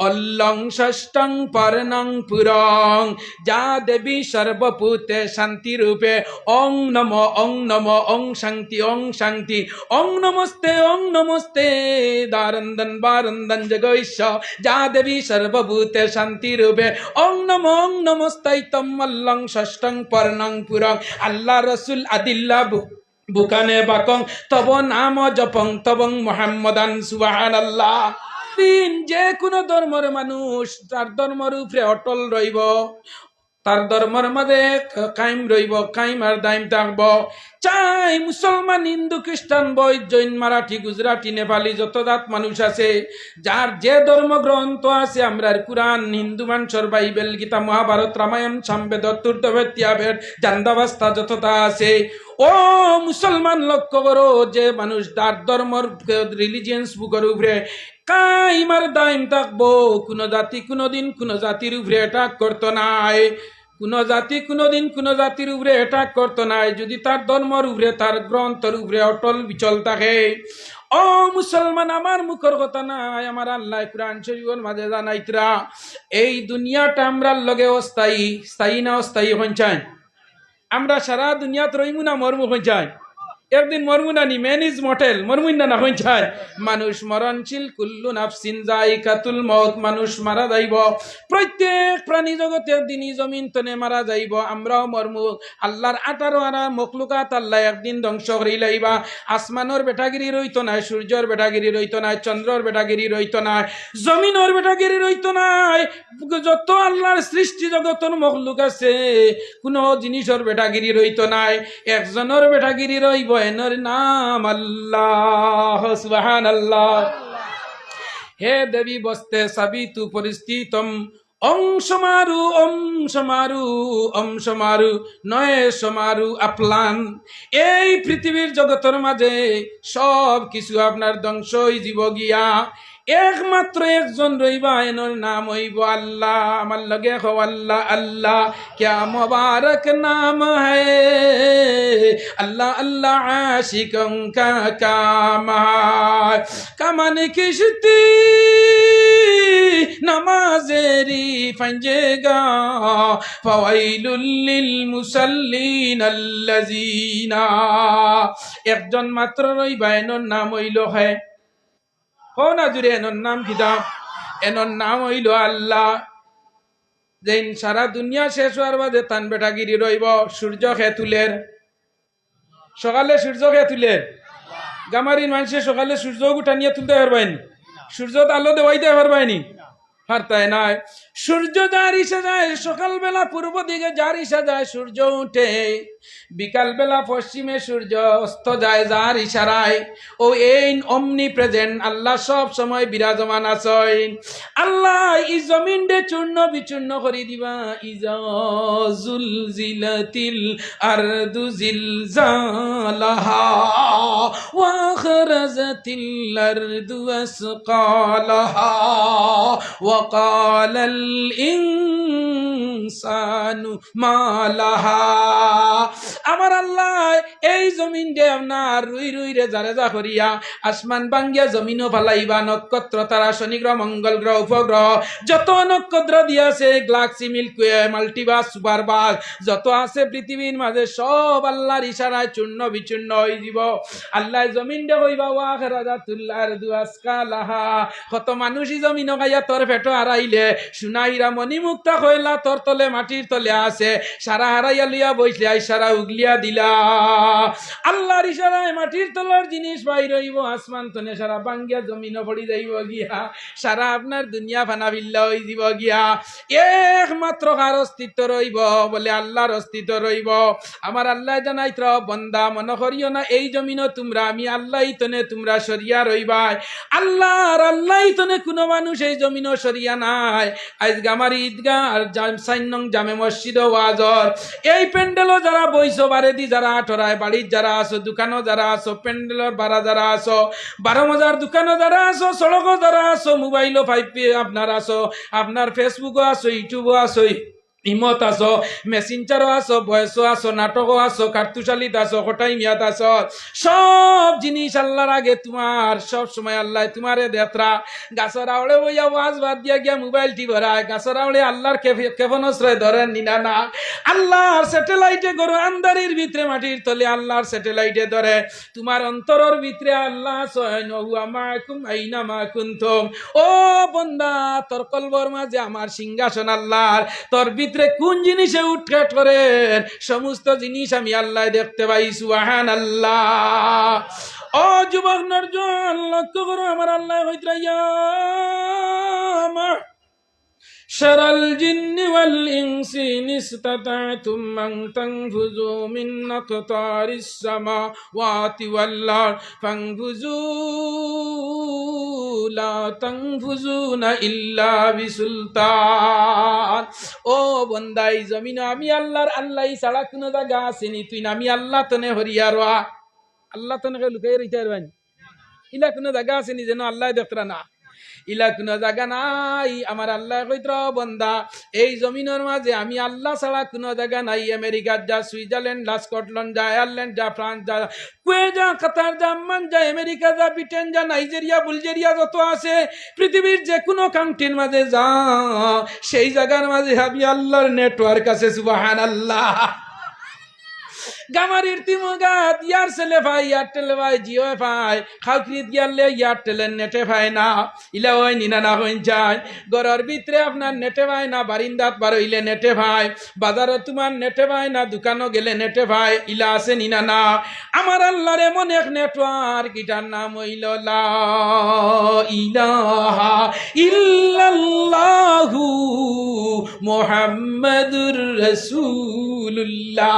অল্লং ষষ্ঠং পর্ণং পুরং যা দেবী সর্বভূতে শান্তি রূপে ওং নম ওং শান্তি ওং নমস্তে দারন্দন বারন্দন জগৈশ যা দেবী সর্বভূতে শান্তি রূপে ওং নমস্তাইতম অল্লং ষষ্ঠং পর্ণং পুরং আল্লাহ রসুল আদিল্লা বুকানে বাকং তব নাম জপং তবং মুহাম্মাদান সুবহানাল্লাহ। যে কোনো ধর্মের মানুষ তার ধর্মের উপরে অটল রইব, তার ধর্মের মাঝে কায়েম রইব, কায়েম আর দায়েম থাকব। চাই মুসলমান, হিন্দু, খ্রিস্টান, বৈদ্য, জৈন, মারাঠি, গুজরাটি, নেপালি, যত জাত মানুষ আছে, যার যে ধর্মগ্রন্থ আছে, আমরা কুরআন, হিন্দু মানুষের বাইবেল, গীতা, মহাভারত, রামায়ণ, সামবেদ, তুর্তবেদ, তিয়াবেদ, জান্দাবাস্তা যতটা আছে, ও মুসলমান লক্ষ্য করো, যে মানুষ তার ধর্মর রিলিজিয়ান্স বুকের উপরে কায়েম আর দায়েম থাকবো, কোন জাতি কোনদিন কোন জাতির উপরে অ্যাটাক করতো নাই, কোন জাতি কোনদিন কোন জাতির উপরে অ্যাটাক করতো নাই, যদি তার ধর্মের উপরে, তার গ্রন্থের উপরে অটল বিচল থাকে। ও মুসলমান, আমার মুখের কথা নাই, আমার আল্লাহ কুরআন শরীফের মাঝে জানাইতরা, এই দুনিয়াটা আমরার লগে অস্থায়ী, স্থায়ী না অস্থায়ী হইছাই, আমরা সারা দুনিয়াত রইমু না মরমু হইছাই, একদিন মরমু না, নি ম্যান ইজ মর্টাল, মরমুই না হইছাই, মানুষ মরণশীল, কুল্লু নাফসিন যায়িকাতুল মউত, মানুষ মারা যাইব, প্রত্যেক প্রাণী জগতের দিনই জমিন তনে মারা যাইব, আমরাও মরমু। আল্লাহর 18 আনা মখলুকাত আল্লাহ একদিন ধ্বংস করি লাইবা, আসমানোর বেটাগিরি রইতো নাই, সূর্যর বেটাগিরি রইতো নাই, চন্দ্রর বেটাগিরি রইতো নাই, জমিনের বেটাগিরি রইতো নাই, যত আল্লাহর সৃষ্টি জগতের মখলুক আছে, কোন জিনিসের বেটাগিরি রইতো নাই, একজনের বেটাগিরি রইব, এনর নাম আল্লাহ, সুবহানাল্লাহ। হে দেবী বস্তে সাবিতু পরিস্থিতম ওং সমারু ওম সমারু ওম সমারু নয় সমারু আপলান, এই পৃথিবীর জগতের মাঝে সব কিছু আপনার ধ্বংস হয়ে যাব গিয়া, একমাত্র একজন রইবা, এনর নাম হইব আল্লাহ। আমার লগে হো আল্লাহ, আল্লাহ ক্যা মুবারক নাম হ্যায়, আল্লাহ আল্লাহ আশিকোं का काम है, কামান কিশতি নামাজেরি ফাঞ্জেগা, ফাওয়াইলুল লিল মুসাল্লিন আল্লাযিনা, একজন মাত্র রইবা, এনর নাম হইল হয়, হো না জুড়ে, এনর নাম কিতা, এনর নাম হইল আল্লাহ। যেন সারা দুনিয়া শেষ হওয়ার বাদে তান বেটাগিরি রইব, সূর্য খেতুলের সকালে, সূর্য খেতুলের গামারির মানুষে সকালে সূর্য উঠা নিয়ে তুলতে পারবাইনি, সূর্য আলো দেওয়াইতে পারবাইনি, পারতাই নাই। সূর্য যার ইসা যায়, সকালবেলা পূর্ব দিকে যার ইসা যায় সূর্য উঠে, বিকালবেলা পশ্চিমে সূর্য অস্ত যায় যার ইশারায়। ও এই অমনি প্রেজেন্ট আল্লাহ সব সময় বিরাজমান আছেন। আল্লাহ ই জমিন দে চূর্ণ বিচূর্ণ করে দিবা, ইজা জুলজিলাতিল আরদু জিলজালাহা ওয়া আখরাজাতিল আরদু আসকালাহা ওয়া ক্বালাল ইনসানু মা লাহা। আমার আল্লাহ এই জমিন দে আপনার রুই রুই রে জারে যা করিয়া আসমান বাঙ্গিয়া জমিনও ফালাইবা, নক্ষত্র তারা, শনি গ্রহ, মঙ্গল গ্রহ, উপগ্রহ যত নক্ষত্র দিয়াছে, গ্যালাক্সি, মিল্কি ওয়ে, মাল্টিভার্স, সুপারভার্স যত আছে পৃথিবীর মাঝে, সব আল্লাহর ইশারায় চূর্ণ বিচূর্ণ হয়ে দিব। আল্লাহ জমিন দে হইবা ওয়া আখরাজাতুল আরদু আসকালাহা, কত মানুষই জমিন গাইয়া তোর পেটো হারাইলে, সুনাইরা মণিমুক্তা কইলা তোর তলে মাটির তলে আছে, সারা হারাইয়া লিয়া বইলে ইশারা উগলিয়া দিলা। আল্লাহর ইশারায় মাটির তলার জিনিস বাইর হইব, আসমান তনে সারা বাঙ্গিয়া জমিনও পড়ি যাইব গিয়া, সারা আপনার দুনিয়া ফানা বিল্লা হই যাব গিয়া, একমাত্র কার অস্তিত্ব রইব, বলে আল্লাহর অস্তিত্ব রইব। আমার আল্লাহ জানাইত্র, বন্দা মনে করিও না এই জমিনও তোমরা, আমি আল্লাহ তনে তোমরা সরিয়া রইবাই, আল্লাহ তনে কোনো মানুষ এই জমিনও সরিয়া নাই। আজ আমার ঈদগাহ আর 4 নং জামে মসজিদ ওয়াজর এই প্যান্ডেলও যারা বইছো, বারে দি যারা আঠরায়, বাড়ির যারা আসো, দোকানও যারা আসো, প্যান্ডেলের বাড়া যারা আসো, 12 মজার দোকানও যারা আসো, সড়কও যারা আসো, মোবাইলও 5 আপনার আসো, আপনার ফেসবুকও আসো, ইউটিউবও আসো, ইমত আছো, মেসেঞ্জারও আছো, ভয়েসও আছো, নাটকও আছো, কার্তুশালিত আছো, কটাই মিয়াত আছো, সব জিনিস আল্লাহর আগে তোমার সব সময় আল্লাহ তোমারে দেতরা। গাছের আওড়ে বইয়া ওয়াজ বাদ দিয়া গিয়া মোবাইল টি ভরায়, গাছের আওড়ে আল্লাহর ক্ষেপণাস্ত্রয় ধরেন নিনা না, আল্লাহর স্যাটেলাইটে গরু আন্দারির ভিতরে মাটির তলে আল্লাহর স্যাটেলাইটে ধরে তোমার অন্তরের ভিতরে আল্লাহ মাকুম আইনা মা কুনতুম। ও বন্দা, তোর কলবর মাঝে আমার সিংহাসন আল্লাহর, তোর ভিতরে কোন জিনিসে উৎখাট করে সমস্ত জিনিস আমি আল্লাহ দেখতে পাই। সুবহানাল্লাহ। ও যুবক নরজন, লক্ষ্য করো আমার আল্লাহ হইত্রাইয়া শারাল জিন্নি ওয়াল ইনসি নিস্তাতাতুম আন তানফুযু মিন আকতারিস সামাওয়াতি ওয়াল আরদ ফানফুযু লা তানফুযুনা ইল্লা বিসুলতান। ও বান্দা, এই জমিনে আমি আল্লাহর, আল্লাহ ছাড়া কোনো জায়গা আসেনি, তুই না আমি আল্লাহ তনে হরিয়ারওয়া, আল্লাহ তনে লুকাই রইতে পারবেন, ইলা কোনো জায়গা আসেনি যেন আল্লাহ দেখতরা না, ইলা কোনো জায়গা নাই। আমার আল্লাহ কইত্র বন্দা, এই জমিনের মাঝে আমি আল্লাহ ছাড়া কোনো জায়গা নাই। আমেরিকার যা, সুইজারল্যান্ড যা, স্কটল্যান্ড যা, আয়ারল্যান্ড যা, ফ্রান্স যা, কুয়ে যা, কাতার যা, আম্মান যা, আমেরিকা যা, ব্রিটেন যা, নাইজেরিয়া, বুলগেরিয়া যত আছে, পৃথিবীর যে কোনো কান্ট্রির মাঝে যা, সেই জায়গার মাঝে আমি আল্লাহর নেটওয়ার্ক আছে। সুবহানাল্লাহ। গামারির তিমগাত ইয়ার ছেলে ভাই এয়ারটেল ভাই জিও ভাই খাউকরিত গিয়ালে এয়ারটেলের নেটে ভাই না, ইলা ওই নিনা না হইন যায়, ঘরের ভিতরে আপনার নেটে ভাই না, বারিন্দাত বার হইলে নেটে ভাই, বাজারে তোমার নেটে ভাই না, দোকানও গেলে নেটে ভাই, ইলা আছে নিনা না। আমার আল্লাহর এমন এক নেটওয়ার্ক, এটার নাম হইল লা ইলাহা ইল্লাল্লাহু মুহাম্মাদুর রাসূলুল্লাহ।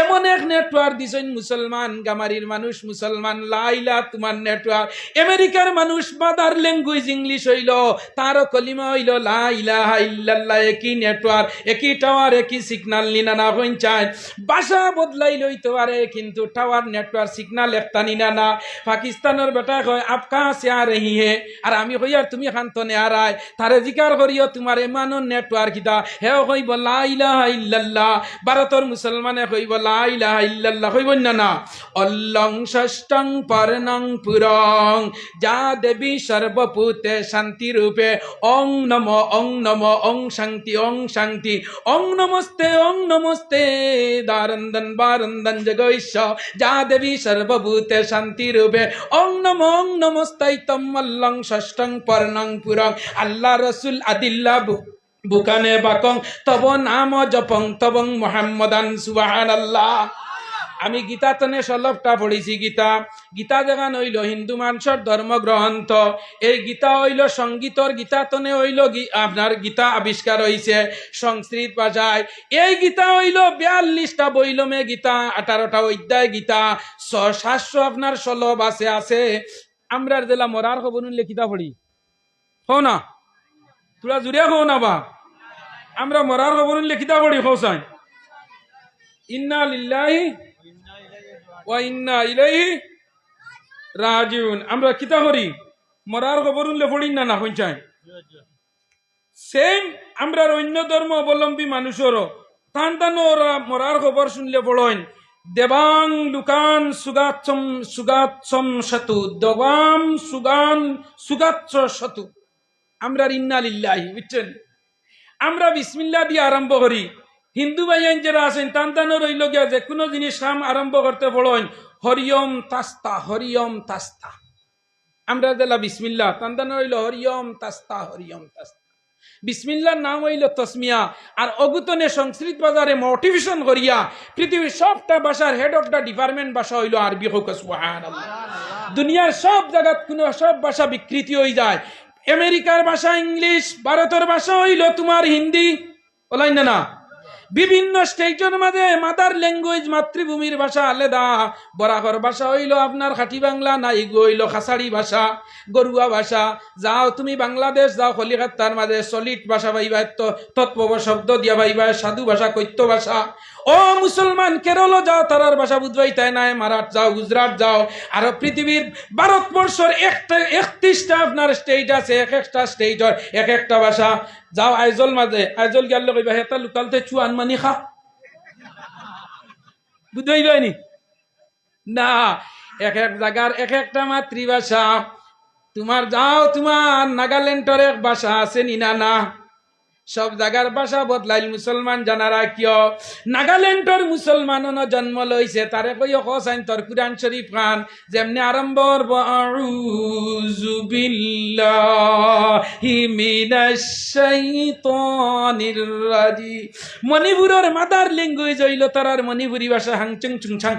এমন এক নেটওয়ার্ক দিছেন মুসলমান, গামারির মানুষ মুসলমান, লাইলা তোমার নেটওয়ার্ক। আমেরিকার মানুষ মাদার ল্যাঙ্গুয়েজ ইংলিশ হইল, তারও কলিমা হইল লা ইলাহা ইল্লাল্লাহ। একই নেটওয়ার্ক, একই টাওয়ার, একই সিগন্যাল নিনা না হইন চায়, ভাষা বদলাই লইতে পারে কিন্তু টাওয়ার নেটওয়ার্ক সিগন্যাল একটা নিনা না। পাকিস্তানের বেটা কয় আপ কাহা সে আ রহি হে, আর আমি কই আর তুমি খান্তনে আরায়, তারে জিকার করিও তোমার এমানোর নেটওয়ার্ক কিতা, হেও কইব লা ইলাহা ইল্লাল্লাহ। ভারতের মুসলমানে কইব লা ইলাহা ইল্লাল্লাহ, কইব না না। অল্লং ষষ্ঠং পরনং পুরং যা দেবী সর্বভূতে শান্তি রূপে ওং নমো ওং নমো ওং শান্তি ওং শান্তি ওং নমস্তে দারন্দন বারন্দন জগৈশ্য যা দেবী সর্বভূতে শান্তি রূপে ওং নমস্তাইতম অল্লং ষষ্ঠং পরনং পুরং। আল্লাহ রসুল আদিল্লা বুকানে বাকং তব নাম জপং তবং মুহাম্মাদান। সুবহানাল্লাহ। আমি গীতা তনে সলভটা পড়েছি। গীতা জাগান হইল হিন্দু মানুষের ধর্মগ্রন্থ। এই গীতা হইল সঙ্গীতর গীতা তনে হইল আপনার গীতা আবিষ্কার হইছে সংস্কৃত ভাষায়। এই গীতা হইল 42টা বইলমে গীতা, 18টা অধ্যায় গীতা, 700 আপনার সলভ আছে। আমরা জেলা মরার খবর নিলে গীতা পড়ি হো না, তোরা জুড়ে হো না বা, আমরা মরার খবর নিলে গীতা পড়ি হোসাই। ইন্না লিল্লাহি ওয়া ইন্না ইলাইহি রাজিউন। আমরা কিতা করি, মরার খবর উনলে পড়ি না না কইছাই। সেম আমরা অন্য ধর্ম অবলম্বী মানুষেরও টান ওরা মরার খবর শুনলে পড়েন দেবাং লুকান সুগাচ্ছম শতু দেবাম সুগাচ্ছ শতু। আমরা ইন্না লিল্লাহি, বুঝছেন, আমরা বিসমিল্লাহ দিয়ে আরম্ভ করি। হিন্দু ভাইয়ান যারা আছেন টান রইল গিয়া যে কোনো জিনিস কাম আরম্ভ করতে পড়েন হরিয়ম তাস্তা হরিয়ম তাস্তা। আমরা দিলা বিসমিল্লাহ, টান রইল হরিয়ম তাস্তা হরিয়ম তাস্তা। বিসমিল্লার নাম হইল তসমিয়া। আর অগুতনে সংস্কৃত বাজারে মোটিভেশন করিয়া পৃথিবীর সবটা ভাষার হেড অফ দ্য ডিপার্টমেন্ট ভাষা হইল আরবি। হোক সুবহানাল্লাহ। দুনিয়ার সব জায়গা কোনো সব ভাষা বিকৃতি হয়ে যায়। আমেরিকার ভাষা ইংলিশ, ভারতের ভাষা হইল তোমার হিন্দি, বলাই না না। বিভিন্ন স্টেটের মাঝে মাদার ল্যাঙ্গুয়েজ মাতৃভূমির ভাষা আলাদা। বরাকর ভাষা হইল আপনার খাঁটি বাংলা, নাইগো হইল খাসাড়ি ভাষা, গরুয়া ভাষা। যাও তুমি বাংলাদেশ যাও, কলিকাতার মাঝে সলিড ভাষা পাইবা, তৎপব শব্দ দিয়া পাইবা, সাধু ভাষা, কৈত্য ভাষা। ও মুসলমান কেরল যাও, তারার ভাষা বুঝবাই তাই নাই। মারাঠ যাও, গুজরাট যাও, আর পৃথিবীর ভারতবর্ষের 31টা আপনার স্টেট আছে, এক একটা স্টেটর এক একটা ভাষা। যাও আইজল মাঝে, আইজল গেল কইবা হেতা লোকালতে চুয়ান মানি খা, বুঝবাই পাইনি না। এক এক জায়গার এক একটা মাতৃভাষা। তোমার যাও, তোমার নাগাল্যান্ডের এক ভাষা আছে নি না? না, সব জায়গার ভাষা বদলাইল মুসলমান জানারা কিয়? নাগাল্যান্ডের মুসলমান জন্ম লইছে, তারে কই হোসাইন তোর কুরআন শরীফ খান যেমনি আরম্ভ আউযু বিল্লাহি মিনাশ শাইতানির রাজিম। মণিপুরের মাদার ল্যাঙ্গুয়েজ হইল তারার মণিপুরি ভাষা হাংচুং চুংছাং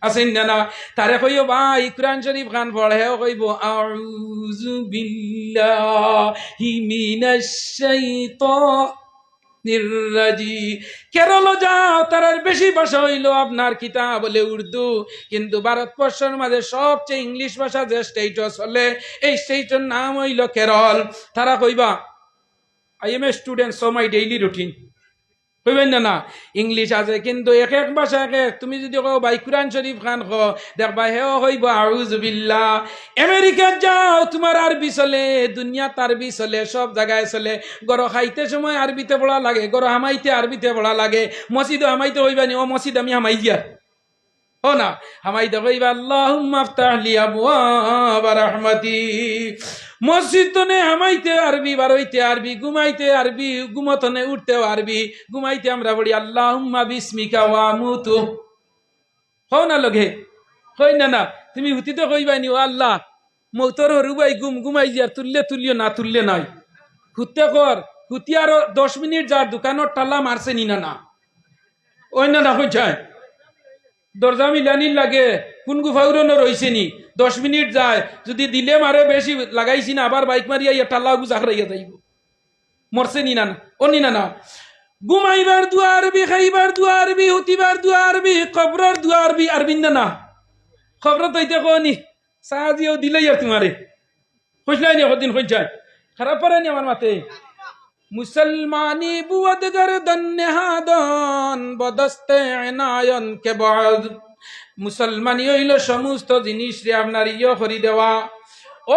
আছেন না? তারে কইও ভাই কুরআন শরীফ খান পড়েও কইব আউযু বিল্লাহি মিনাশ শাইতানির রাজিম। কেরল যাও, তারার বেশি ভাষা হইল আপনার কিতাব বলে উর্দু, কিন্তু ভারতবর্ষের মাঝে সবচেয়ে ইংলিশ ভাষা যে স্টেট চলে, এই স্টেটের নাম হইল কেরল। তারা কইবা I M a student, so my daily routine, কইবেন না? না, ইংলিশ আছে কিন্তু এক এক ভাষা এক এক। তুমি যদি কও ভাই কুরআন শরীফ খান কো, দেখবা হেও হইব আউযু বিল্লাহ। আমেরিকা যাও, তোমার আরবি চলে, দুনিয়াত আরবি চলে, সব জায়গায় চলে। গরো খাইতে সময় আরবিতে পড়া লাগে, গরো হামাইতে আরবিতে পড়া লাগে, মসজিদও হামাইতে হইবানি, ও মসজিদ আমি হামাই দিয়া ও না, হামাইতে কইবা আল্লাহুম্মা আফতাহ লি আবওয়াবা রাহমাতিক। মসজিদ তনে হামাইতে আরবি, বারইতে আরবি, ঘুমাইতে আরবি, ঘুমতনে উঠতেও আরবি। ঘুমাইতে আমরা বলি আল্লাহুম্মা বিসমিকা ওয়া আমুতু, হও না লগে কই না? না, তুমি হুতিতে কইবানি ও আল্লাহ মৌতর হরুবাই ঘুমাই যার, তুললে তুলিও, না তুললে নাই। হুতে কর, হুতি আরো 10 মিনিট যার দোকানের টালা মারছে নি না? না ওই না না কইছায় দরজা মিলানির লাগে, কোন গুফাউরনো রইছে নি, 10 মিনিট যায়, যদি দিলে মারে বেশি লাগাইছি না, আবার বাইক মারিয়া ইয়া টাল্লা গুজা খাইয়া যাইব, মরছে নি না? ও নি না? ঘুমাইবার দুয়া আরবি, খাইবার দুয়া আরবি, হুতিবার দুয়া আরবি, কবরের দুয়া আরবি। আরবি না? খবর তো ইতে কনি সাহায্যও দিলেই আর তোমারে খুঁজলাই নি কদিন খুঁজায় খারাপ পারে নি আমার মাতে। মুসলমানি বুয়দ গরদন নেহাদন বদস্তে এনায়ন কে বাদ। মুসলমানি হইল সমস্ত জিনিস রে আপনার ইয়ে করি দেওয়া।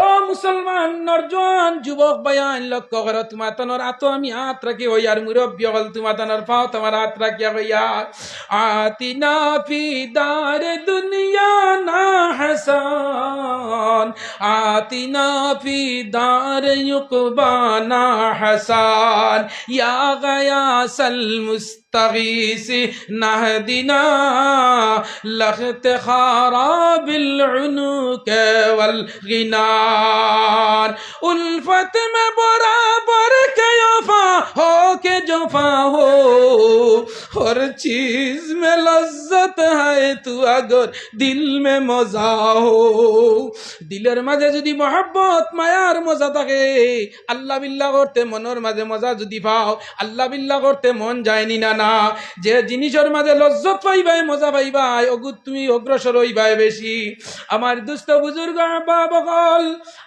ও মুসলমান নরজন যুবক বায়ান লক্ষ্য করো, তোমার তনর আতো আমি হাত রাখি হই, আর মুরব্বী হল তোমার তনর পাও তোমার হাত রাখিয়া হইয়া। আতিনা ফি দারে দুনিয়া না হাসান, আতিনা ফি দারে ইউকবানা হাসান, ইয়া গায়াসাল মুস্তাগীসি নাহদিনা লাখতিখারা বিল উনুক ওয়াল গিনা। उल्फत में बराबर के वफा हो के जफा हो, हर चीज में लज्जत है तू अगर दिल में मजा हो। দিলের মাঝে যদি মহব্বত মায়ার মজা থাকে, আল্লাহ বিল্লাহ করতে মনের মাঝে মজা যদি পাও, আল্লাহ বিল্লাহ করতে মন যায়নি না? না, যে জিনিসের মাঝে লজ্জত পাইবাই, মজা পাইবাই, অগুত তুমি অগ্রসর হইবাই বেশি। আমার দুস্থ বুজুর্গ বাবকল,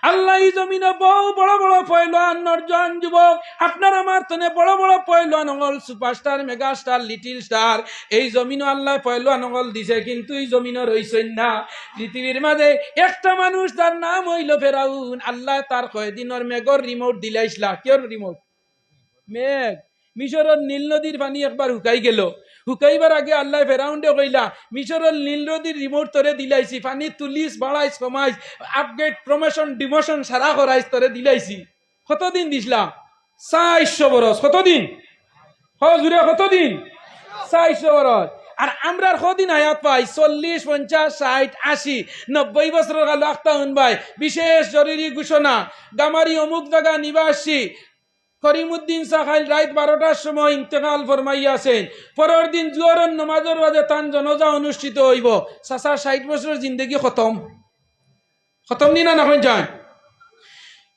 আল্লাহ জমিনে বহু বড় বড় পয়লওয়ান নরজন যুবক, আপনার আমার তনে বড় বড় পয়লওয়ান হল, সুপারস্টার, মেগাস্টার, লিটিল স্টার। এই জমিনও আল্লাহ পয়লওয়ান হল দিছে, কিন্তু এই জমিনও রইছেন না। পৃথিবীর মাঝে একটা মানুষ, তার নাম হইল ফেরাউন। আল্লাহ তার কয়দিনের মেঘর রিমোট দিলাইছিলা। কেউ রিমোট? মেঘ। মিশরের নীল নদীর পানি একবার হুকাই গেল, হুকাইবার আগে আল্লাহ ফেরাউন্ডে কইলা মিশরের নীল নদীর রিমোট তরে দিলাইছি, পানি তুলিস, বাড়াইস, কমাইস, আপগ্রেড, প্রমোশন, ডিমোশন সারা করাইস, তরে দিলাইছি। কতদিন দিছিলা? 400 বরস। কতদিন? জুড়ে কতদিন? 400 বরস। আর আমরা কদিন হায়াত পাই? 40, 50, 60, 80, 90 বছর গেল। আখতা ভাই, বিশেষ জরুরি ঘোষণা, গামারি অমুক জায়গা নিবাসী করিমউদ্দিন সাহাইল রাত 12টার সময় ইন্তেকাল ফরমাইয়াছেন। পরের দিন জুয়ারের নমাজের বাদে তান জনজা অনুষ্ঠিত হইব। চাচা 60 বছরের জিন্দগি খতম নি না? না যান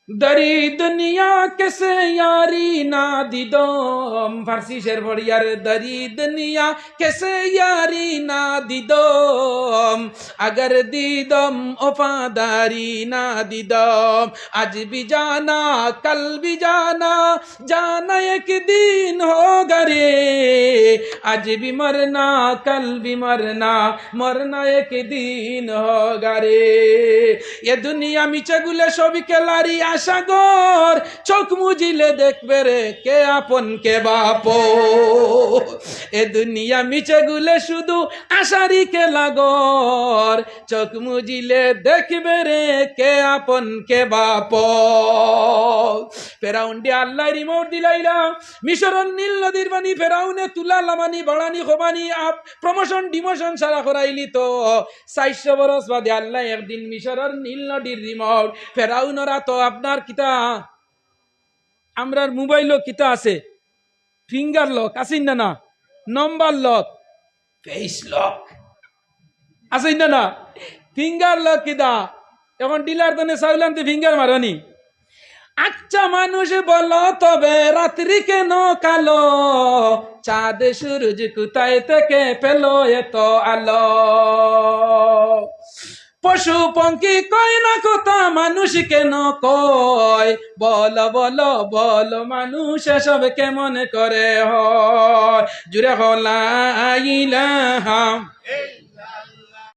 দরি দুনিয়া कैसे यारी ना दिदोम फारसी शेर पढ़ियार दरी दुनिया कैसे यारी ना दिदोम अगर दिदम वफादारी ना दिदम आज भी जाना कल भी जाना जाना एक दिन होगा रे आज भी मरना कल भी मरना मरना एक दिन होगा रे ये दुनिया मिचे गुले सभी केलारी आशा गोर चोख मुजिले देखबे रे के आपन के बापो ए दुनिया मिचे गुले शुधु आशारी के लागोर चोख मुजिले देखबे रे के आपन के बापो ফেরাউন ডি আল্লাহ রিমোট দিলাইলা মিশরন নীল নদীর পানি ফেরাউনে তুলা লামানি বাড়ানি খোবানি আপ প্রমোশন ডিমোশন সারা করাইলি তো 400 বছর বাদে আল্লাহ একদিন মিশরের নীল নদীর রিমোট ফেরাউনরা তো আপনার কিতা আমরার মোবাইলও কিতা আছে ফিঙ্গার লক আছেন না না নাম্বার লক ফেস লক আছেন না না ফিঙ্গার লক কিতা এখন ডিলার তনে সাইলান্তে ফিঙ্গার মারানি আচ্ছা মানুষ বলো তবে রাত্রি কেন কালো চাঁদ সূরজ কোথায় থেকে পেলো এত আলো পশু পঙ্খী কয় না কথা মানুষ কেন কয় বলো বলো বলো মানুষ সব কেমন করে হয় জুড়ে হলা ইলাহা